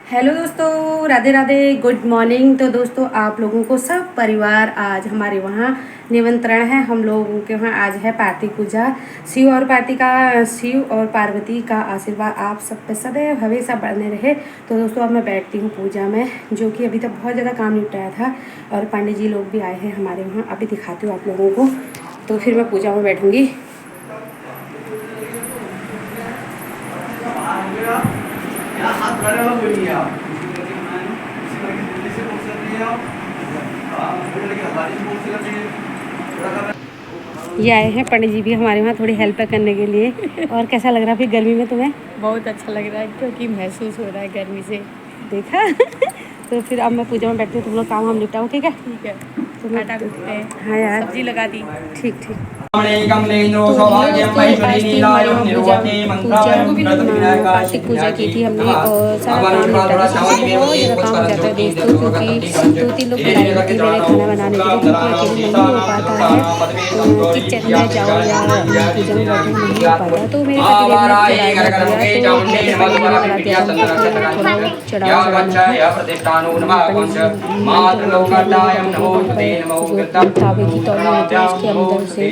Hello दोस्तों, Radhe Radhe, good morning. तो दोस्तों आप लोगों को सब परिवार आज हमारे वहाँ निमंत्रण है। हम लोगों के वहाँ आज है पार्टी पूजा। शिव और पार्वती का आशीर्वाद आप सब पे सदैव हमेशा बने रहे। तो दोस्तों अब मैं बैठती हूँ पूजा में, जो कि अभी तक बहुत ज़्यादा काम निपटाया था और पंडित जी लोग भी आए हैं हमारे वहाँ। अभी दिखाती हूँ आप लोगों को, तो फिर मैं पूजा में बैठूँगी। ये आए हैं पंडित जी भी हमारे वहाँ थोड़ी हेल्प करने के लिए। और कैसा लग रहा है फिर गर्मी में तुम्हें? बहुत अच्छा लग रहा है क्योंकि महसूस हो रहा है गर्मी से। देखा तो फिर अब मैं पूजा में बैठती हूँ, तुम लोग काम हम निपटाओ, ठीक है? ठीक है, तुम आटा गूंथते हैं। हाँ यार, सब्जी लगा दी। ठीक ठीक। तो हेलो दोस्तों, आज थी हमारे वहाँ कार्तिक पूजा की थी हमने और सारा काम निपटा था। सुबह से बहुत ज़्यादा काम हो जाता है दोस्तों, क्योंकि 2-3 लोग बुलाए हुए थे मेरे खाना बनाने के लिए, क्योंकि अकेले नहीं हो पाता है किचन में जाओ या पूजा में बैठो, नहीं हो पाता। तो मेरे पतिदेव ने चढ़ा दिया, तो पंडित जी ने बना दिया था उनको, थोड़ा चढ़ावा चढ़ाना था। पंडित जी मंत्र उनके अगले भी बताते हैं, वहाँ पर जो तावे की तौली होती है उसके अंदर से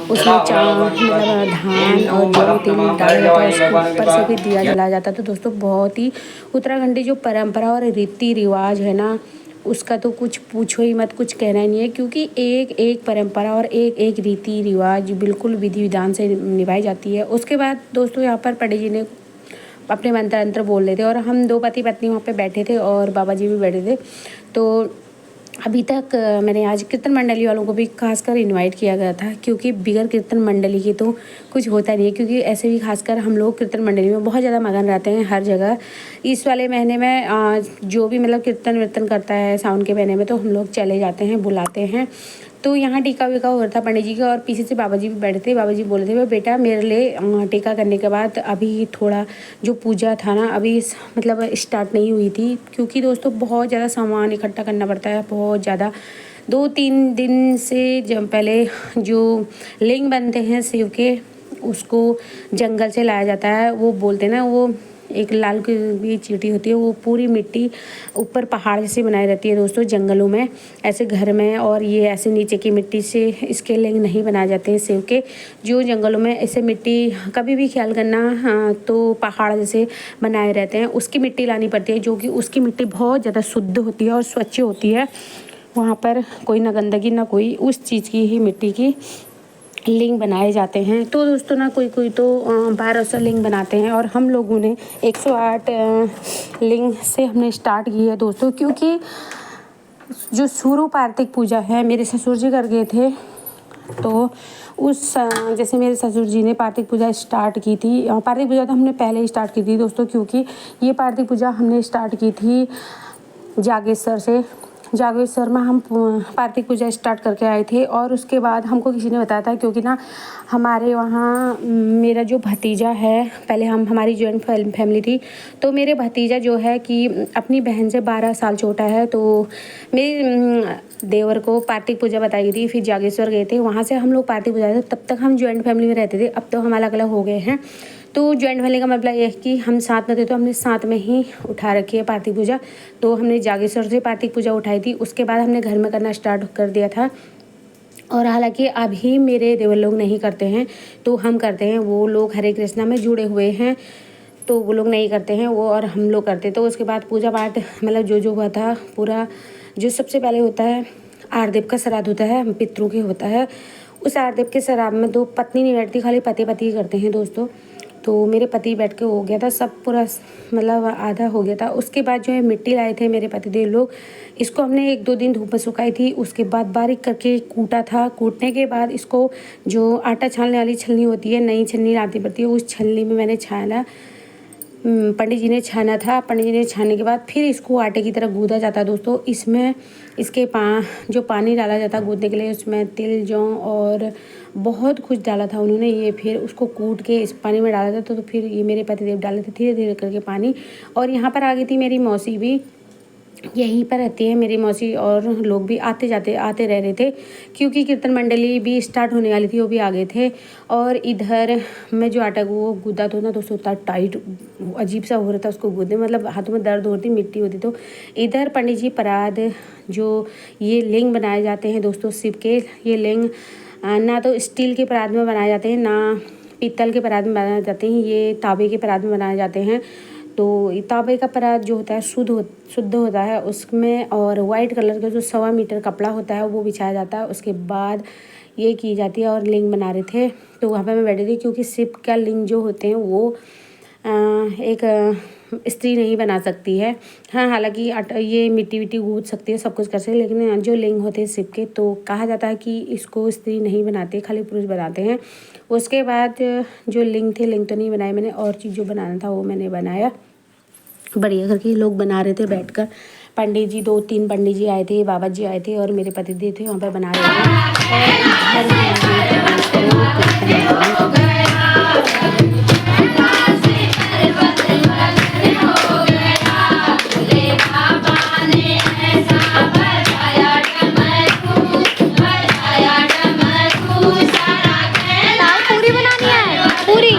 उसमें मतलब धान और जौ तेल डाला जाता है, उसके ऊपर से फिर दिया जलाया जाता है। तो दोस्तों बहुत ही उत्तराखंडी जो परंपरा और रीति रिवाज है ना, उसका तो कुछ पूछो ही मत, कुछ कहना ही नहीं है। क्योंकि एक एक परंपरा और एक एक रीति रिवाज बिल्कुल विधि विधान से निभाई जाती है। उसके बाद दोस्तों यहाँ पर पंडित जी ने अपने मंत्र अंत्र बोल रहे थे और हम 2 पति पत्नी वहाँ पे बैठे थे और बाबा जी भी बैठे थे। तो अभी तक मैंने आज कीर्तन मंडली वालों को भी खासकर इनवाइट किया गया था, क्योंकि बिगर कीर्तन मंडली की तो कुछ होता नहीं है। क्योंकि ऐसे भी खासकर हम लोग कीर्तन मंडली में बहुत ज़्यादा मगन रहते हैं हर जगह। इस वाले महीने में जो भी मतलब कीर्तन वीर्तन करता है सावन के महीने में, तो हम लोग चले जाते हैं, बुलाते हैं। तो यहाँ टीका वीका हो रहा था पंडित जी का और पीछे से बाबा जी भी बैठे थे। बाबा जी बोले थे बेटा मेरे लिए टीका करने के बाद अभी थोड़ा जो पूजा था ना अभी मतलब स्टार्ट नहीं हुई थी, क्योंकि दोस्तों बहुत ज़्यादा सामान इकट्ठा करना पड़ता है, बहुत ज़्यादा। 2-3 दिन से जब पहले जो लिंग बनते हैं शिव के, उसको जंगल से लाया जाता है। वो बोलते हैं ना, वो एक लाल की भी चींटी होती है, वो पूरी मिट्टी ऊपर पहाड़ जैसी बनाई रहती है दोस्तों जंगलों में, ऐसे घर में। और ये ऐसे नीचे की मिट्टी से इसके लिंग नहीं बनाए जाते हैं शिव के। जो जंगलों में ऐसे मिट्टी कभी भी ख्याल करना, हाँ, तो पहाड़ जैसे बनाए रहते हैं, उसकी मिट्टी लानी पड़ती है, जो कि उसकी मिट्टी बहुत ज़्यादा शुद्ध होती है और स्वच्छ होती है। वहाँ पर कोई ना गंदगी ना कोई, उस चीज़ की ही मिट्टी की लिंग बनाए जाते हैं। तो दोस्तों ना कोई कोई तो 1200 लिंग बनाते हैं और हम लोगों ने 108 लिंग से हमने स्टार्ट की है दोस्तों। क्योंकि जो शुरू कार्तिक पूजा है मेरे ससुर जी कर गए थे, तो उस जैसे मेरे ससुर जी ने कार्तिक पूजा स्टार्ट की थी। कार्तिक पूजा तो हमने पहले ही स्टार्ट की थी दोस्तों, क्योंकि ये कार्तिक पूजा हमने स्टार्ट की थी जागेश्वर से। जागेश्वर में हम कार्तिक पूजा स्टार्ट करके आए थे और उसके बाद हमको किसी ने बताया था, क्योंकि ना हमारे वहाँ मेरा जो भतीजा है, पहले हमारी जॉइंट फैमिली थी, तो मेरे भतीजा जो है कि अपनी बहन से 12 साल छोटा है। तो मेरे देवर को कार्तिक पूजा बताई थी, फिर जागेश्वर गए थे, वहाँ से हम लोग कार्तिक पूजा थे। तब तक हम जॉइंट फैमिली में रहते थे, अब तो हम अलग अलग हो गए हैं। तो जॉइंट फैमिली का मतलब ये है कि हम साथ में थे, तो हमने साथ में ही उठा रखी है कार्तिक पूजा। तो हमने जागेश्वर से कार्तिक पूजा उठाई थी, उसके बाद हमने घर में करना स्टार्ट कर दिया था। और हालांकि अभी मेरे देवर लोग नहीं करते हैं, तो हम करते हैं। वो लोग हरे कृष्णा में जुड़े हुए हैं, तो वो लोग नहीं करते हैं वो, और हम लोग करते। तो उसके बाद पूजा पाठ मतलब जो हुआ था पूरा, जो सबसे पहले होता है आरदेव का श्राद्ध होता है, पितरों के होता है। उस आरदेव के श्राद्ध में 2 पत्नी नहीं बैठती, खाली पति पति करते हैं दोस्तों। तो मेरे पति बैठ के हो गया था सब पूरा, मतलब आधा हो गया था। उसके बाद जो है मिट्टी लाए थे मेरे पतिदेव लोग, इसको हमने 1-2 दिन धूप में सुखाई थी। उसके बाद बारीक करके कूटा था। कूटने के बाद इसको जो आटा छानने वाली छलनी होती है, नई छलनी लानी पड़ती है, उस छलनी में मैंने छाना। पंडित जी ने छाना था। पंडित जी ने छानने के बाद फिर इसको आटे की तरह गूँधा जाता है दोस्तों। इसमें इसके जो पानी डाला जाता है गूँधने के लिए, उसमें तिल जौ और बहुत कुछ डाला था उन्होंने। ये फिर उसको कूट के इस पानी में डाला था। तो फिर ये मेरे पतिदेव डाले थे धीरे धीरे करके पानी। और यहाँ पर आ गई थी मेरी मौसी भी, यहीं पर रहती है मेरी मौसी, और लोग भी आते जाते आते रह रहे थे क्योंकि कीर्तन मंडली भी स्टार्ट होने वाली थी, वो भी आ गए थे। और इधर मैं जो आटा वो गूदा तो ना दोस्तों उतना टाइट अजीब सा हो रहा था उसको गूदे, मतलब हाथों में दर्द होती, मिट्टी होती। तो इधर पंडित जी परात जो ये लिंग बनाए जाते हैं दोस्तों शिव के, ये लिंग ना तो स्टील के परात में बनाए जाते हैं, ना पीतल के परात में बनाए जाते हैं, ये तांबे के परात में बनाए जाते हैं। तो तांबे का परात जो होता है शुद्ध होता है उसमें, और वाइट कलर का जो 1.25 मीटर कपड़ा होता है वो बिछाया जाता है। उसके बाद ये की जाती है। और लिंग बना रहे थे तो वहाँ पे मैं बैठी थी, क्योंकि शिव का लिंग जो होते हैं वो एक स्त्री नहीं बना सकती है। हाँ, हालांकि ये मिट्टी विट्टी गूंथ सकती है, सब कुछ कर सकती है, लेकिन जो लिंग होते हैं शिव के तो कहा जाता है कि इसको स्त्री नहीं बनाते, खाली पुरुष बनाते हैं। उसके बाद जो लिंग थे, लिंग तो नहीं बनाए मैंने, और चीज़ जो बनाना था वो मैंने बनाया। बढ़िया करके लोग बना रहे थे बैठकर, पंडित जी 2-3 पंडित जी आए थे, बाबा जी आए थे और मेरे पतिदेव थे वहाँ पे बना रहे पूरी बनानी है पूरी।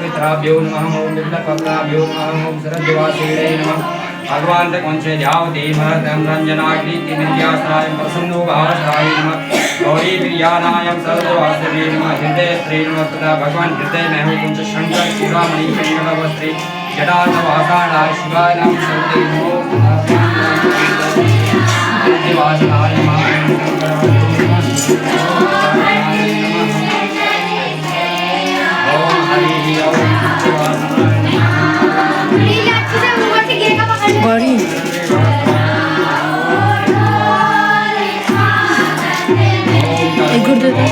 पितराभ्यो नमः ओम विप्लवक्राभ्यो नमः ओम शरद्वासीणे नमः भगवान तक वंशे ध्यावते महतं रंजनाग्नि नित्याश्राय प्रसन्नो भावश्राय नमः गौरी प्रियानायं सर्ववासवे नमः हृदय स्त्री नमः तथा भगवान हृदय में हो कुंज शंकर शिवामणि मंगलवस्त्री जटाधवासाणाय शिवाय नमः सर्वे नमो देवासनाय नमः बड़ी एक गुर्दे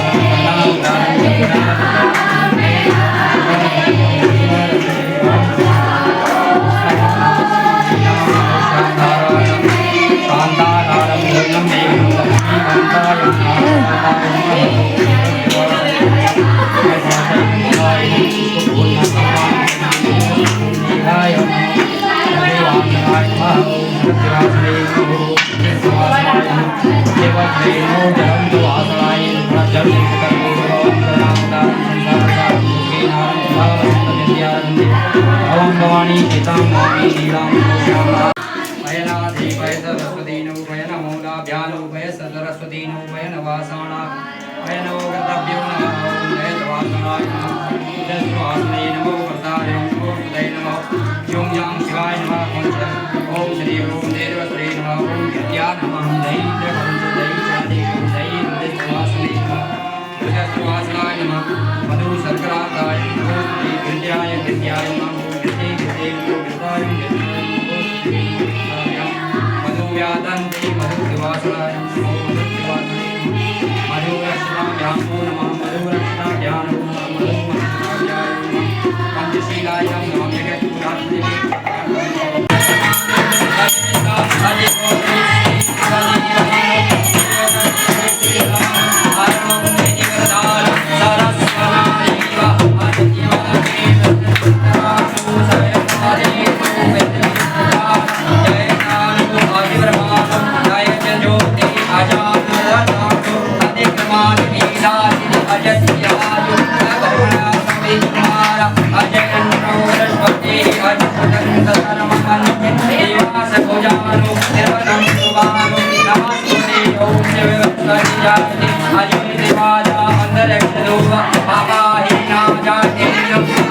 आजा जाते अजय देवाजा अंदर रक्षदो बाबा ही नाम जाते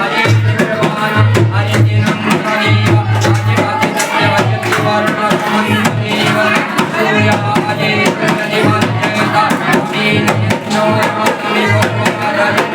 अजय भगवान अजय दिनम देव अजय अजय सत्यवती वर्ण समन्देव सूर्य अजय देवन जयता दीन नो देव राजन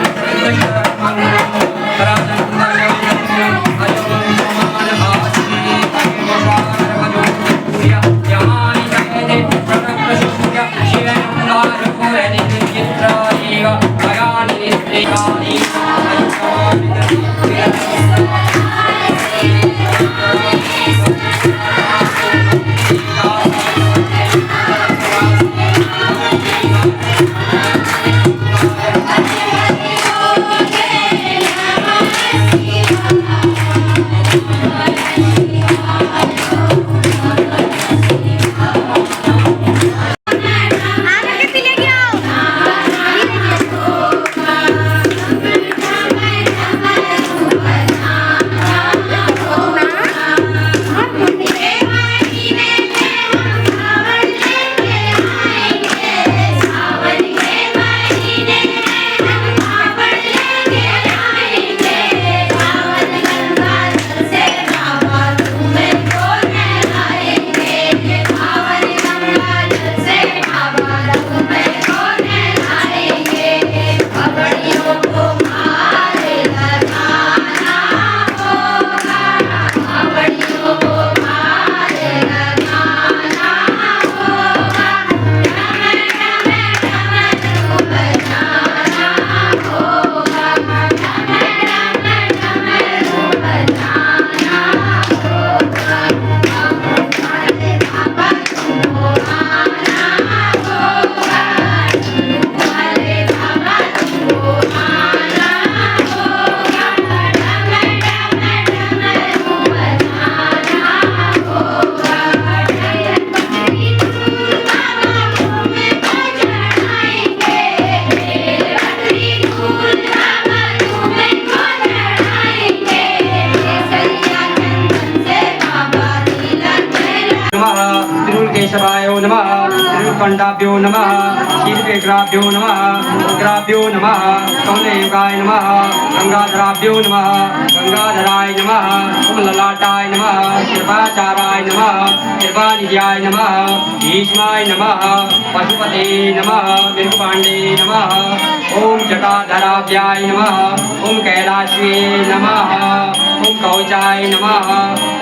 केशवाय नमः त्रिकंडाभ्यो नमः शीलवेग्राभ्यो नमः रुद्राभ्यो नमः कौलयुगाय नमः गंगाधराभ्यो नमः गंगाधराय नमः ललाटाय नमः कृपाचाराय नमः कृपानिध्याय नमः भीष्माय नमः पशुपते नमः बिरुपांडे नमः ओम जटाधराभ्याय नमः ओम कैलाश्वे नमः ओम कवचाय नमः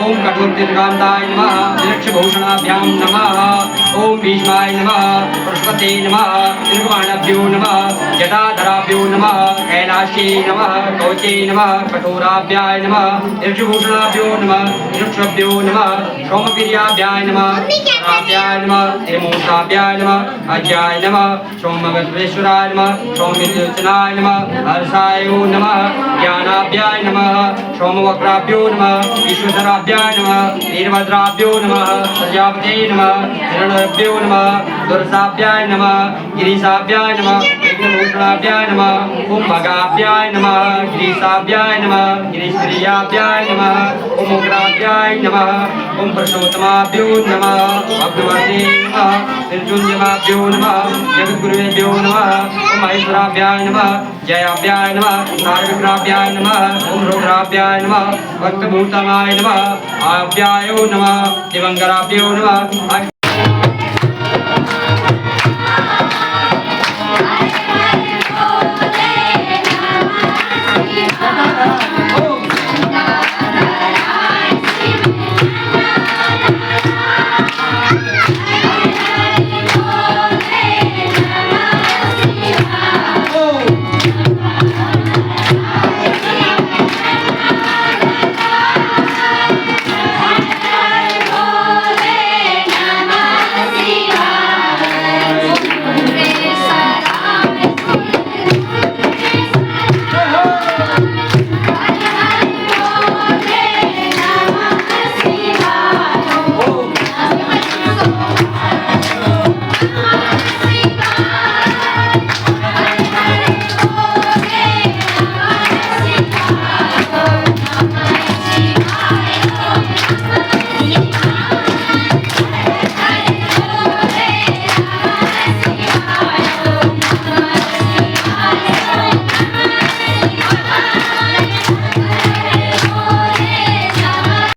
ओम कठोरदीर्घान्ताय नमः विलक्षभूषणाभ्यां नमः ओम भीष्माय नमः पशुपते नमः निर्वाणाभ्यो नमः जटाधराभ्यो नमः कैलाश्ये नमः कवचे नमः कठोराभ्याय नमः विलक्षभूषणाभ्यो नमः विलक्षभ्यो नमः सोमप्रियाभ्याय नमः राभ्याय नमः त्रिमूर्ताभ्याय नमः अज्याय नमः सोमवत्वेश्वराय नमः सोमविलोचनाय नमः हर्षाय नमः ज्ञानाभ्याय नमः सोमवक्राभ्यो नमः विश्वधराभ्याय नमः वीरभद्राभ्यो नमः प्रजापते नमः हिरण्यभ्यो नमः दुर्साभ्याय नमः गिरीशाभ्याय नमः विघ्नभूषणाभ्याय नमः ओम भगाभ्याय नमः गिरीशाभ्याय नमः गिरीश्प्रियाभ्याय नमः ओम उग्राभ्याय नमः ओम पुरुषोत्तमाभ्यो नमः भगवते नमः निर्जुञ्जमाभ्यो नमः जगद्गुरुवेभ्यो नमः ओम महेश्वराभ्याय नमः जयाभ्याय नमः तारविग्रहाभ्याय नमः ओम रुद्राभ्याय नमः भक्तभूतमाय नमः आभ्यायो नमः दिवंगराभ्यो नमः